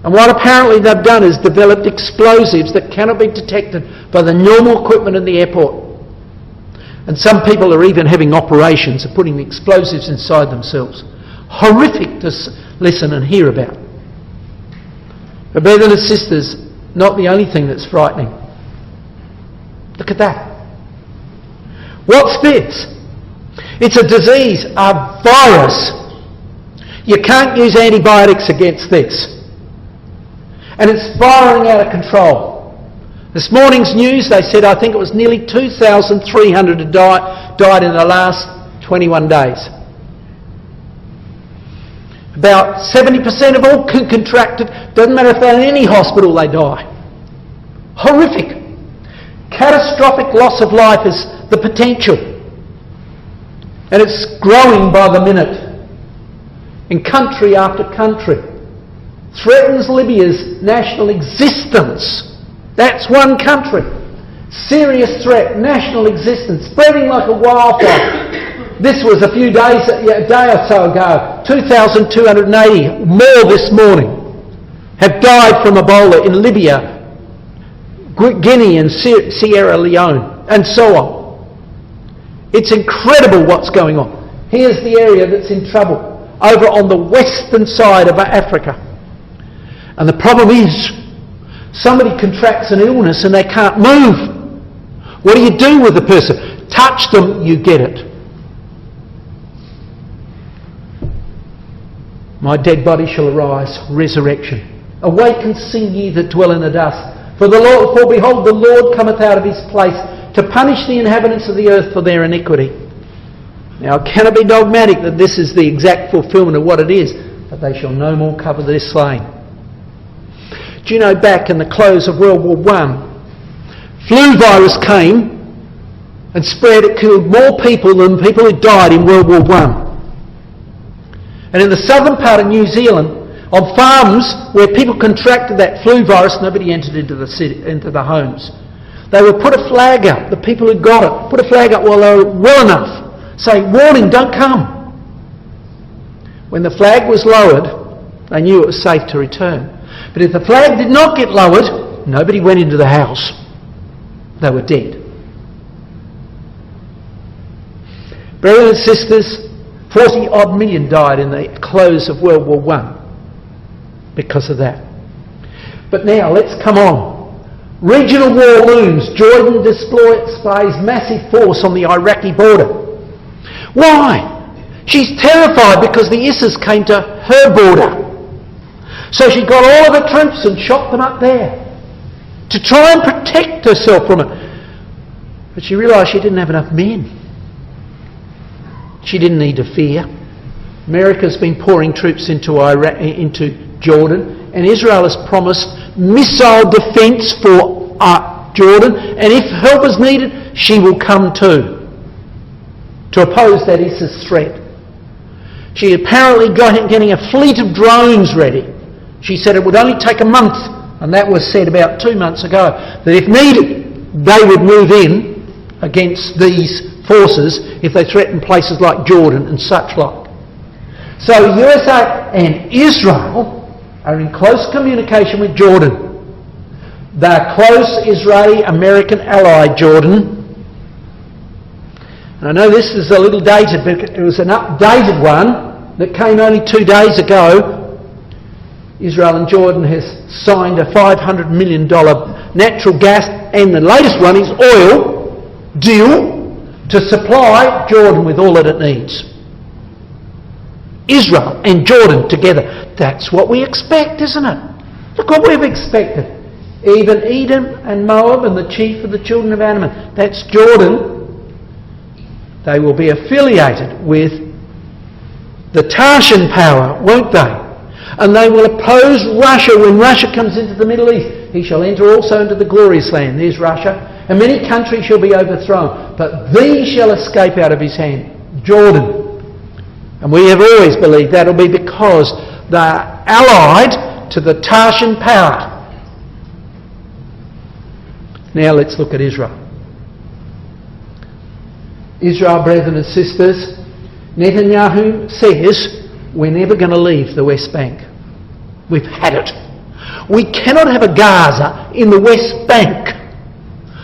And what apparently they've done is developed explosives that cannot be detected by the normal equipment in the airport. And some people are even having operations of putting the explosives inside themselves. Horrific to listen and hear about. But brothers and sisters, not the only thing that's frightening. Look at that. What's this? It's a disease, a virus. You can't use antibiotics against this. And it's spiralling out of control. This morning's news, they said, I think it was nearly 2,300 had died in the last 21 days. About 70% of all contracted, doesn't matter if they're in any hospital, they die. Horrific. Catastrophic loss of life is the potential. And it's growing by the minute. In country after country. Threatens Libya's national existence. That's one country. Serious threat, national existence, spreading like a wildfire. This was a few days, a day or so ago. 2,280, more this morning, have died from Ebola in Libya, Guinea and Sierra Leone, and so on. It's incredible what's going on. Here's the area that's in trouble, over on the western side of Africa. And the problem is, somebody contracts an illness and they can't move. What do you do with the person? Touch them, you get it. My dead body shall arise, resurrection. Awake and sing ye that dwell in the dust. For behold, the Lord cometh out of his place to punish the inhabitants of the earth for their iniquity. Now it cannot be dogmatic that this is the exact fulfilment of what it is, but they shall no more cover their slain. Do you know back in the close of World War I, flu virus came and spread. It killed more people than people who died in World War I. And in the southern part of New Zealand, on farms where people contracted that flu virus, nobody entered into the homes. They would put a flag up, the people who got it, put a flag up while they were well enough, saying, warning, don't come. When the flag was lowered, they knew it was safe to return. But if the flag did not get lowered, nobody went into the house. They were dead. Brothers and sisters, 40 odd million died in the close of World War I because of that. But now let's come on. Regional war looms. Jordan displays massive force on the Iraqi border. Why? She's terrified because the ISIS came to her border. So she got all of her troops and shot them up there to try and protect herself from it. But she realised she didn't have enough men. She didn't need to fear. America's been pouring troops into Jordan, and Israel has promised missile defence for Jordan, and if help is needed, she will come too, to oppose that ISIS threat. She apparently getting a fleet of drones ready. She said it would only take a month, and that was said about 2 months ago, that if needed, they would move in against these forces if they threaten places like Jordan and such like. So USA and Israel are in close communication with Jordan. They're close Israeli-American ally, Jordan. And I know this is a little dated, but it was an updated one that came only 2 days ago. Israel and Jordan has signed a $500 million natural gas, and the latest one is oil deal to supply Jordan with all that it needs. Israel and Jordan together. That's what we expect, isn't it? Look what we've expected. Even Edom and Moab and the chief of the children of Ammon. That's Jordan. They will be affiliated with the Tarshan power, won't they? And they will oppose Russia when Russia comes into the Middle East. He shall enter also into the glorious land. There's Russia. And many countries shall be overthrown. But these shall escape out of his hand. Jordan. And we have always believed that will be because they are allied to the Tarshan power. Now let's look at Israel. Israel, brethren and sisters, Netanyahu says we're never going to leave the West Bank. We've had it. We cannot have a Gaza in the West Bank.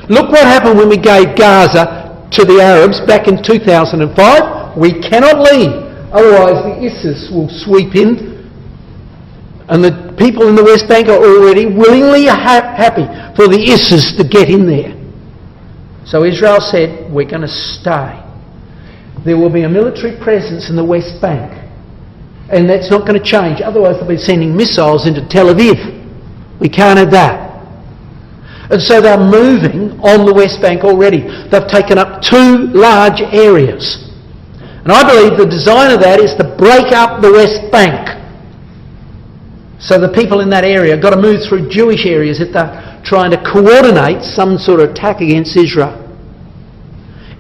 Look what happened when we gave Gaza to the Arabs back in 2005. We cannot leave. Otherwise the ISIS will sweep in, and the people in the West Bank are already willingly happy for the ISIS to get in there. So Israel said, we're going to stay. There will be a military presence in the West Bank, and that's not going to change. Otherwise they'll be sending missiles into Tel Aviv. We can't have that. And so they're moving on the West Bank already. They've taken up 2 large areas. And I believe the design of that is to break up the West Bank. So the people in that area have got to move through Jewish areas if they're trying to coordinate some sort of attack against Israel.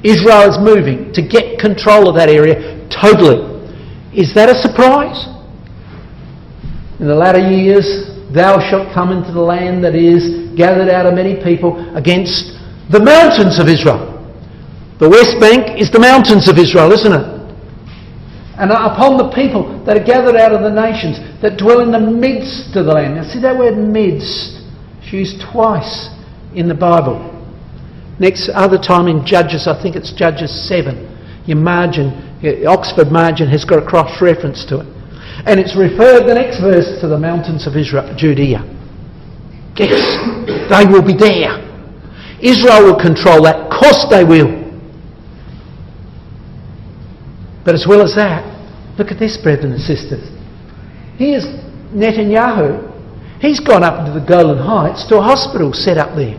Israel is moving to get control of that area totally. Is that a surprise? In the latter years, thou shalt come into the land that is gathered out of many people against the mountains of Israel. The West Bank is the mountains of Israel, isn't it? And upon the people that are gathered out of the nations that dwell in the midst of the land. Now see that word midst, it's used twice in the Bible. Next other time in Judges, I think it's Judges 7. Your margin, your Oxford margin has got a cross reference to it. And it's referred, the next verse, to the mountains of Israel, Judea. Yes, they will be there. Israel will control that. Of course they will. But as well as that, look at this, brethren and sisters. Here's Netanyahu. He's gone up into the Golan Heights to a hospital set up there.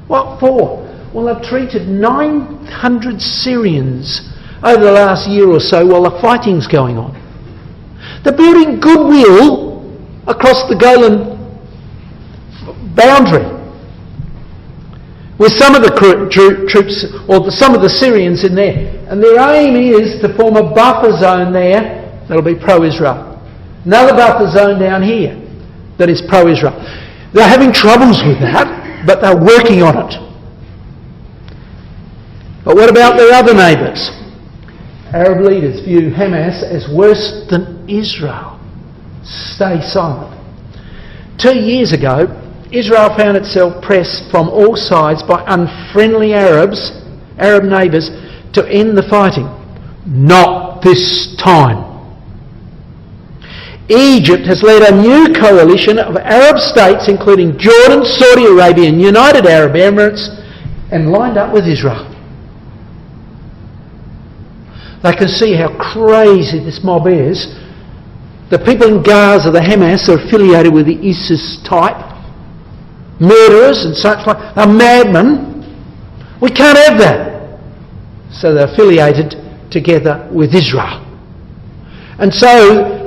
What for? Well, they've treated 900 Syrians over the last year or so while the fighting's going on. They're building goodwill across the Golan boundary with some of the troops, or some of the Syrians in there. And their aim is to form a buffer zone there that'll be pro-Israel. Another buffer zone down here that is pro-Israel. They're having troubles with that, but they're working on it. But what about their other neighbours? Arab leaders view Hamas as worse than Israel. Stay silent. 2 years ago, Israel found itself pressed from all sides by unfriendly Arab neighbours to end the fighting. Not this time. Egypt has led a new coalition of Arab states, including Jordan, Saudi Arabia and United Arab Emirates, and lined up with Israel. They can see how crazy this mob is. The people in Gaza, the Hamas, are affiliated with the ISIS type. Murderers and such like. They're madmen. We can't have that. So they're affiliated together with Israel. And so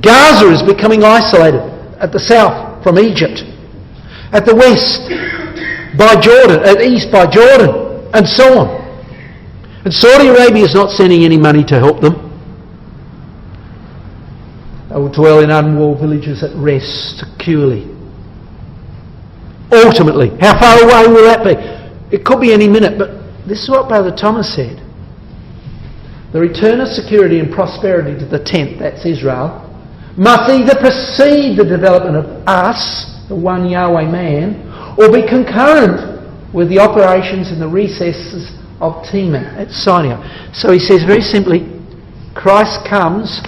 Gaza is becoming isolated at the south from Egypt, at the west by Jordan, at the east by Jordan, and so on. And Saudi Arabia is not sending any money to help them. They will dwell in unwalled villages at rest securely. Ultimately, how far away will that be? It could be any minute, but this is what Brother Thomas said. The return of security and prosperity to the tent, that's Israel, must either precede the development of us, the one Yahweh man, or be concurrent with the operations in the recesses of Timah at Sinai. So he says very simply, Christ comes,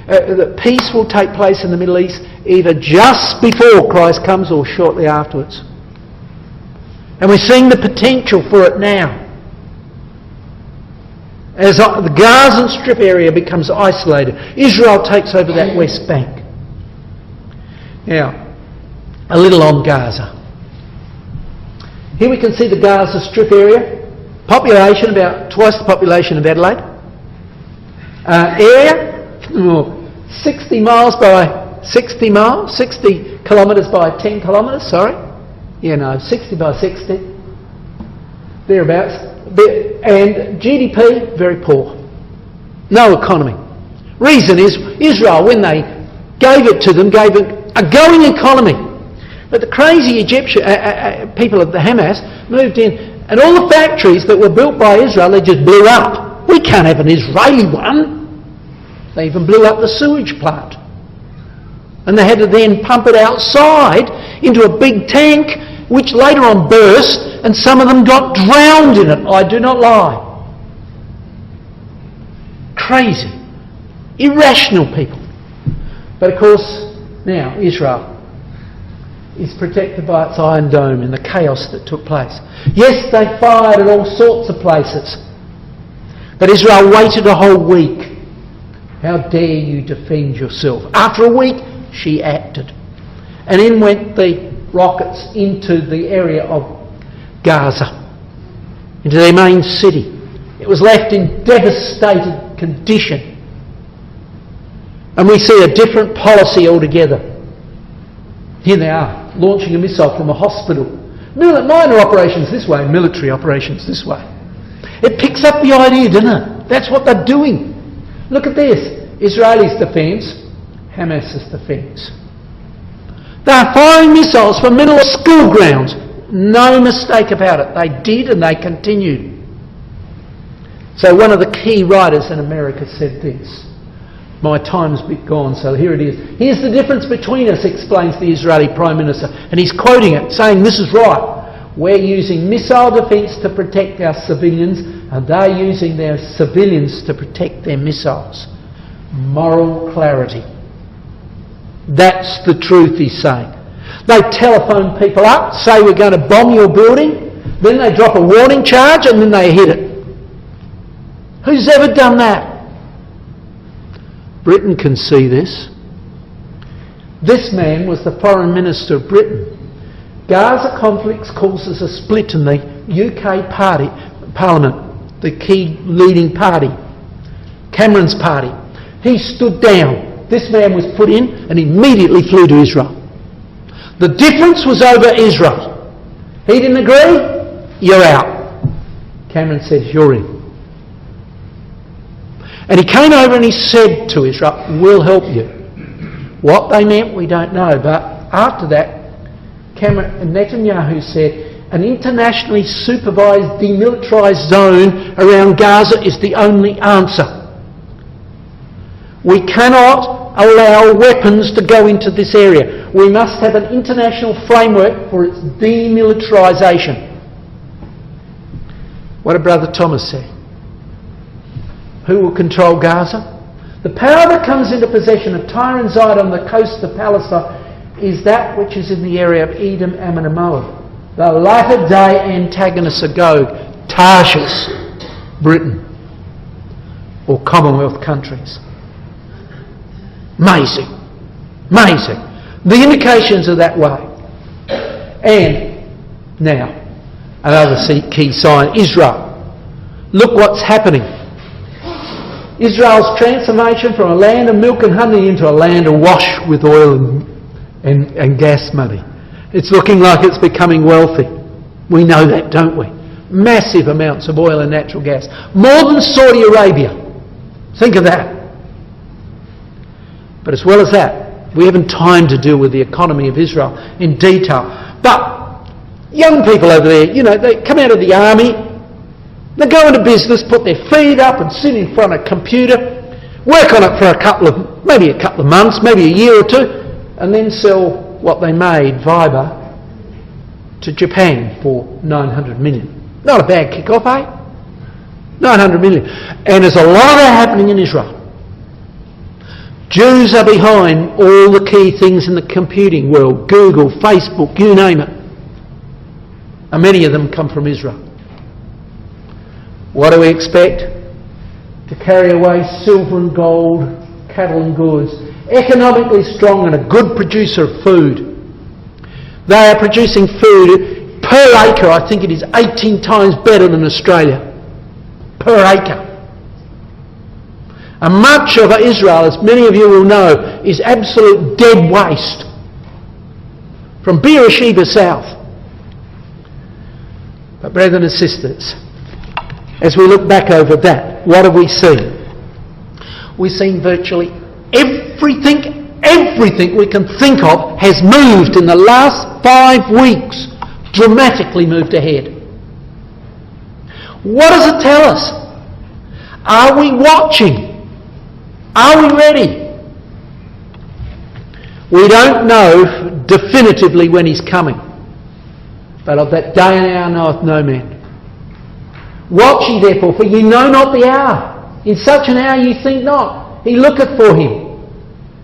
that peace will take place in the Middle East either just before Christ comes or shortly afterwards. And we're seeing the potential for it now. As the Gaza Strip area becomes isolated, Israel takes over that West Bank. Now, a little on Gaza. Here we can see the Gaza Strip area. Population, about twice the population of Adelaide. Area, 60 miles by 60 miles, 60 kilometres by 10 kilometres, 60 by 60, thereabouts. And GDP, very poor. No economy. Reason is, Israel, when they gave it to them, gave it a going economy. But the crazy Egyptian people of the Hamas moved in, and all the factories that were built by Israel, they just blew up. We can't have an Israeli one. They even blew up the sewage plant. And they had to then pump it outside into a big tank, which later on burst, and some of them got drowned in it. I do not lie. Crazy. Irrational people. But of course, now Israel is protected by its Iron Dome in the chaos that took place. Yes, they fired at all sorts of places. But Israel waited a whole week. How dare you defend yourself? After a week, she acted. And in went the rockets into the area of Gaza, into their main city. It was left in devastated condition. And we see a different policy altogether. Here they are, launching a missile from a hospital. Minor operations this way, military operations this way. It picks up the idea, doesn't it? That's what they're doing. Look at this. Israelis defence, Hamas's defence. They're firing missiles from middle of school grounds. No mistake about it. They did and they continued. So one of the key writers in America said this. My time's been gone, so here it is. Here's the difference between us, explains the Israeli Prime Minister. And he's quoting it, saying this is right. We're using missile defence to protect our civilians, and they're using their civilians to protect their missiles. Moral clarity. That's the truth, he's saying. They telephone people up, say we're going to bomb your building, then they drop a warning charge and then they hit it. Who's ever done that? Britain can see this. This man was the Foreign Minister of Britain. Gaza conflicts causes a split in the UK Parliament, the key leading party, Cameron's party. He stood down. This man was put in and immediately flew to Israel. The difference was over Israel. He didn't agree, you're out. Cameron said, you're in. And he came over and he said to Israel, we'll help you. What they meant, we don't know. But after that, Netanyahu said, an internationally supervised demilitarised zone around Gaza is the only answer. We cannot allow weapons to go into this area. We must have an international framework for its demilitarisation. What did Brother Thomas say? Who will control Gaza? The power that comes into possession of Tyre and Zidon on the coast of Palestine is that which is in the area of Edom, Ammon and Moab. The latter day antagonists of Gog, Tarshish, Britain, or Commonwealth countries. Amazing. Amazing. The indications are that way. And now, another key sign, Israel. Look what's happening. Israel's transformation from a land of milk and honey into a land awash with oil and gas money. It's looking like it's becoming wealthy. We know that, don't we? Massive amounts of oil and natural gas. More than Saudi Arabia. Think of that. But as well as that, we haven't time to deal with the economy of Israel in detail. But young people over there, they come out of the army, they go into business, put their feet up and sit in front of a computer, work on it for maybe a couple of months, maybe a year or two, and then sell what they made, Viber, to Japan for 900 million. Not a bad kick-off, eh? 900 million. And there's a lot of that happening in Israel. Jews are behind all the key things in the computing world. Google, Facebook, you name it. And many of them come from Israel. What do we expect? To carry away silver and gold, cattle and goods. Economically strong and a good producer of food. They are producing food per acre, I think it is 18 times better than Australia. Per acre. And much of Israel, as many of you will know, is absolute dead waste. From Beersheba south. But brethren and sisters, as we look back over that, what have we seen? We've seen virtually everything we can think of has moved in the last 5 weeks. Dramatically moved ahead. What does it tell us? Are we watching? Are we ready? We don't know definitively when he's coming. But of that day and hour knoweth no man. Watch ye therefore, for ye know not the hour. In such an hour ye think not. He looketh for him.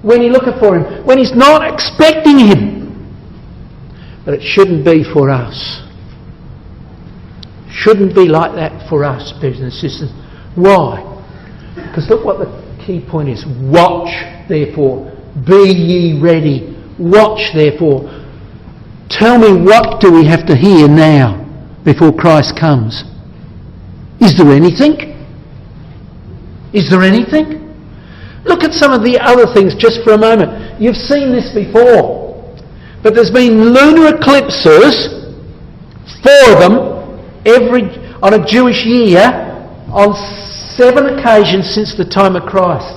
When he looketh for him. When he's not expecting him. But it shouldn't be for us. Shouldn't be like that for us, brothers and sisters. Why? Because look what the key point is. Watch therefore. Be ye ready. Watch therefore. Tell me, what do we have to hear now before Christ comes? Is there anything? Is there anything? Look at some of the other things just for a moment. You've seen this before. But there's been lunar eclipses, 4 of them, on a Jewish year, on 7 occasions since the time of Christ.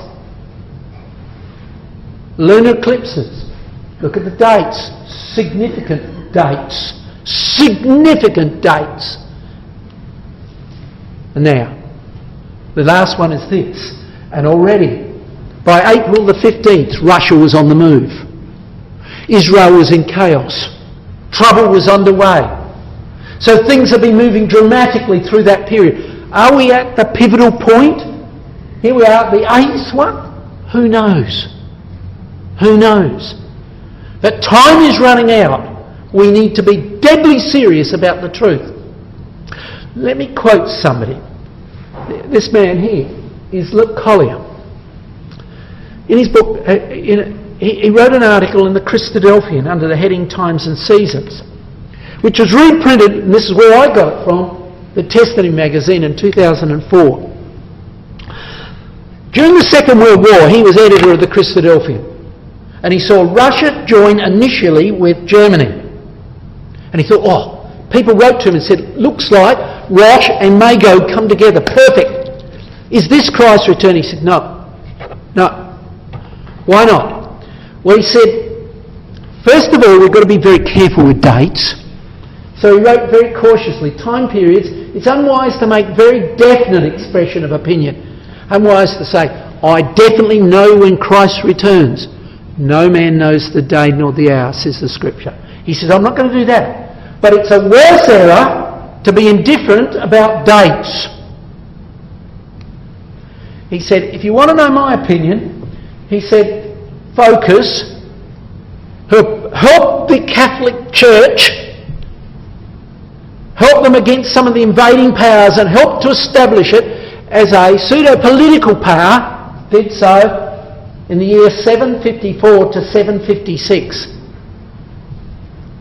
Lunar eclipses. Look at the dates. Significant dates. Significant dates. And now, the last one is this. And already, by April the 15th, Russia was on the move. Israel was in chaos. Trouble was underway. So things have been moving dramatically through that period. Are we at the pivotal point? Here we are at the 8th one? Who knows? Who knows? That time is running out. We need to be deadly serious about the truth. Let me quote somebody. This man here is Luke Collier. In his book, he wrote an article in the Christadelphian under the heading Times and Seasons, which was reprinted, and this is where I got it from, the Testimony magazine in 2004. During the Second World War, he was editor of the Christadelphian. And he saw Russia join initially with Germany. And he thought, people wrote to him and said, looks like Rosh and Mago come together, perfect. Is this Christ's return? He said, no. Why not? Well, he said, first of all, we've got to be very careful with dates. So he wrote very cautiously, time periods. It's unwise to make very definite expression of opinion. Unwise to say, I definitely know when Christ returns. No man knows the day nor the hour, says the Scripture. He says, I'm not going to do that. But it's a worse error to be indifferent about dates. He said, if you want to know my opinion, he said, focus, help the Catholic Church, help them against some of the invading powers and help to establish it as a pseudo-political power, did so in the year 754 to 756.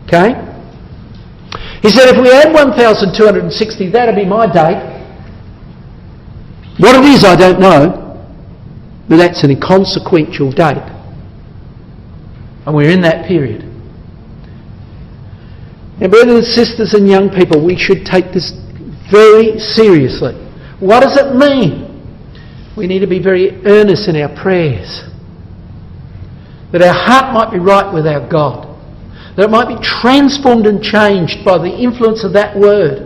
Okay? He said, if we add 1,260, that'd be my date. What it is, I don't know, but that's an inconsequential date. And we're in that period. Now, brothers and sisters and young people, we should take this very seriously. What does it mean? We need to be very earnest in our prayers. That our heart might be right with our God. That it might be transformed and changed by the influence of that word.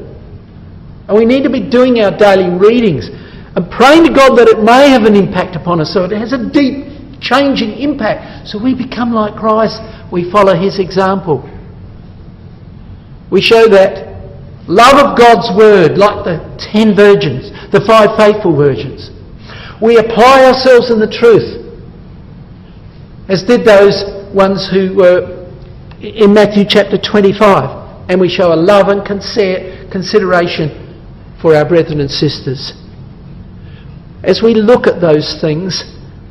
And we need to be doing our daily readings and praying to God that it may have an impact upon us, so it has a deep, changing impact. So we become like Christ. We follow his example. We show that love of God's word, like the 10 virgins, the 5 faithful virgins. We apply ourselves in the truth, as did those ones who were in Matthew chapter 25. And we show a love and consideration for our brethren and sisters. As we look at those things,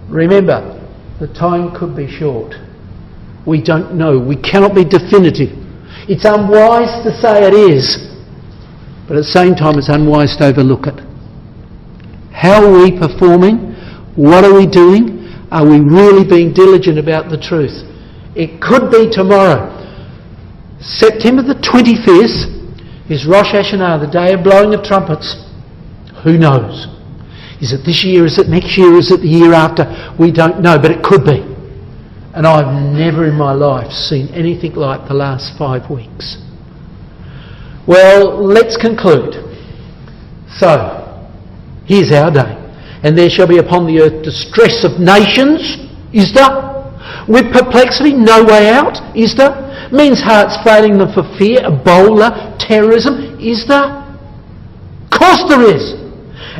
remember, the time could be short. We don't know. We cannot be definitive. It's unwise to say it is, but at the same time it's unwise to overlook it. How are we performing? What are we doing? Are we really being diligent about the truth? It could be tomorrow. September the 25th is Rosh Hashanah, the day of blowing of trumpets. Who knows? Is it this year? Is it next year? Is it the year after? We don't know, but it could be. And I've never in my life seen anything like the last 5 weeks. Well, let's conclude. So, here's our day. And there shall be upon the earth distress of nations, is there? With perplexity, no way out, is there? Men's hearts failing them for fear, Ebola, terrorism, is there? Of course there is.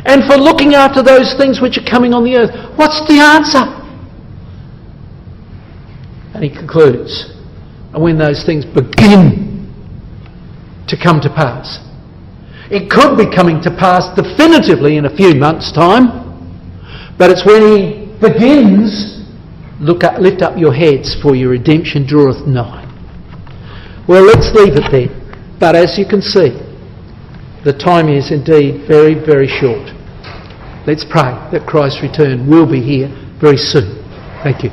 And for looking after those things which are coming on the earth, what's the answer? And he concludes, and when those things begin to come to pass, it could be coming to pass definitively in a few months' time, but it's when he begins, lift up your heads, for your redemption draweth nigh. Well, let's leave it there. But as you can see, the time is indeed very, very short. Let's pray that Christ's return will be here very soon. Thank you.